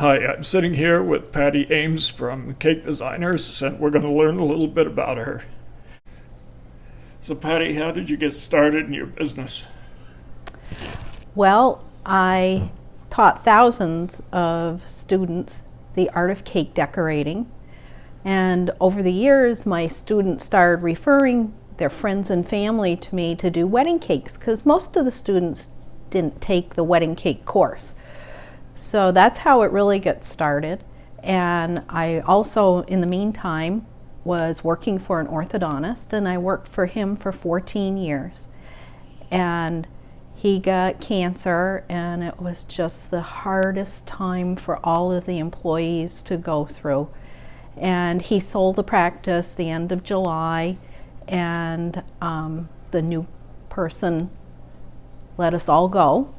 Hi, I'm sitting here with Patty Ames from Cake Designers, and we're going to learn a little bit about her. So, Patty, how did you get started in your business? Well, I taught thousands of students the art of cake decorating. And over the years, my students started referring their friends and family to me to do wedding cakes, because most of the students didn't take the wedding cake course. So that's how it really got started. And I also, in the meantime, was working for an orthodontist, and I worked for him for 14 years. And he got cancer, and it was just the hardest time for all of the employees to go through. And he sold the practice the end of July, and the new person let us all go.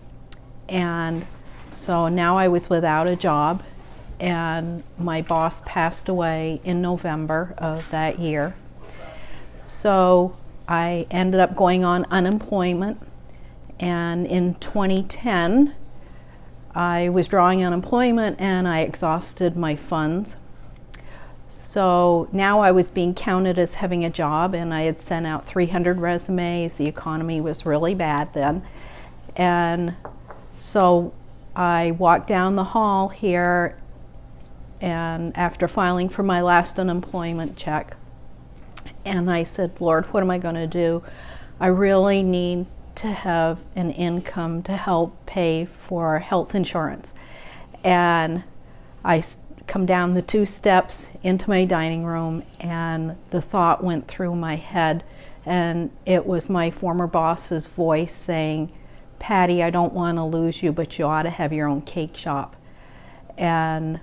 And so now I was without a job, and my boss passed away in November of that year. So I ended up going on unemployment, and in 2010 I was drawing unemployment and I exhausted my funds. So now I was being counted as having a job, and I had sent out 300 resumes. The economy was really bad then. And so I walked down the hall here, and after filing for my last unemployment check, and I said, Lord, what am I going to do? I really need to have an income to help pay for health insurance. And I come down the 2 steps into my dining room, and the thought went through my head, and it was my former boss's voice saying, Patty, I don't want to lose you, but you ought to have your own cake shop. And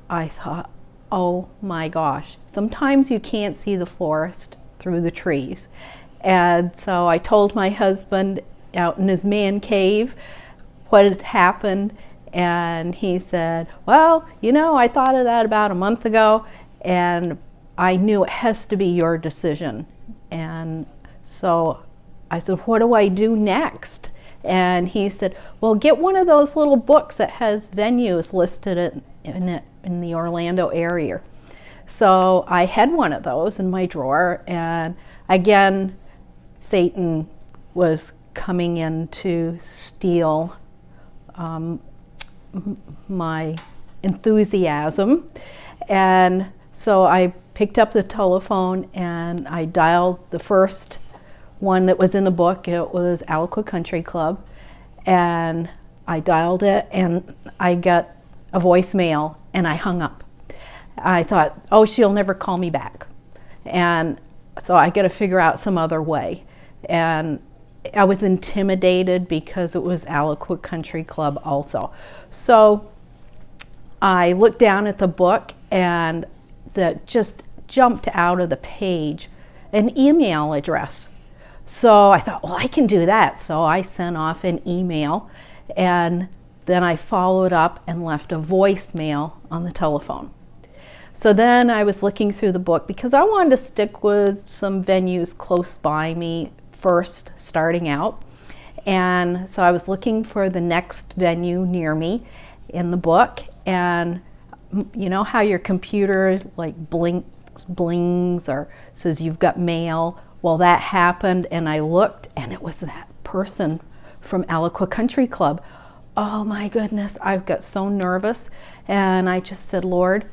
I thought, oh my gosh, sometimes you can't see the forest through the trees. And so I told my husband out in his man cave what had happened, and he said, well, you know, I thought of that about a month ago, and I knew it has to be your decision. And so I said, what do I do next? And he said, well, get one of those little books that has venues listed in the Orlando area. So I had one of those in my drawer, and again, Satan was coming in to steal my enthusiasm. And so I picked up the telephone and I dialed the first one that was in the book. It was Aliqua Country Club, and I dialed it and I got a voicemail, and I hung up. I thought, oh, she'll never call me back, and so I got to figure out some other way. And I was intimidated because it was Aliqua Country Club also. So I looked down at the book, and that just jumped out of the page an email address. So I thought, well, I can do that. So I sent off an email, and then I followed up and left a voicemail on the telephone. So then I was looking through the book because I wanted to stick with some venues close by me first, starting out. And so I was looking for the next venue near me in the book. And you know how your computer like blings or says you've got mail? Well, that happened, and I looked, and it was that person from Aliqua Country Club. Oh my goodness, I got so nervous, and I just said, Lord,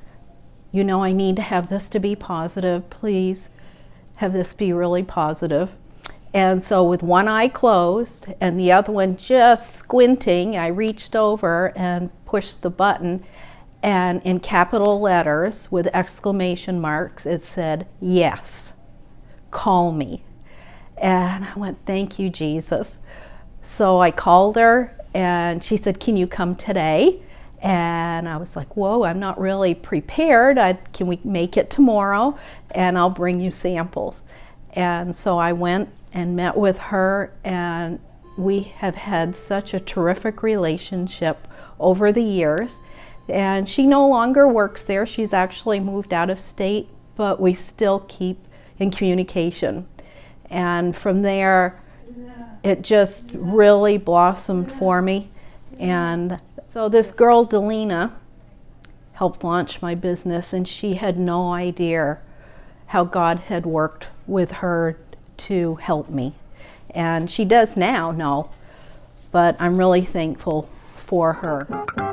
you know I need to have this to be positive. Please have this be really positive. And so with one eye closed and the other one just squinting, I reached over and pushed the button, and in capital letters with exclamation marks, it said, yes, call me. And I went, thank you, Jesus. So I called her, and she said, can you come today? And I was like, whoa, I'm not really prepared. Can we make it tomorrow? And I'll bring you samples. And so I went and met with her, and we have had such a terrific relationship over the years. And she no longer works there. She's actually moved out of state, but we still keep in communication. And from there, it just really blossomed for me. And so this girl, Delina, helped launch my business, and she had no idea how God had worked with her to help me. And she does now know, but I'm really thankful for her.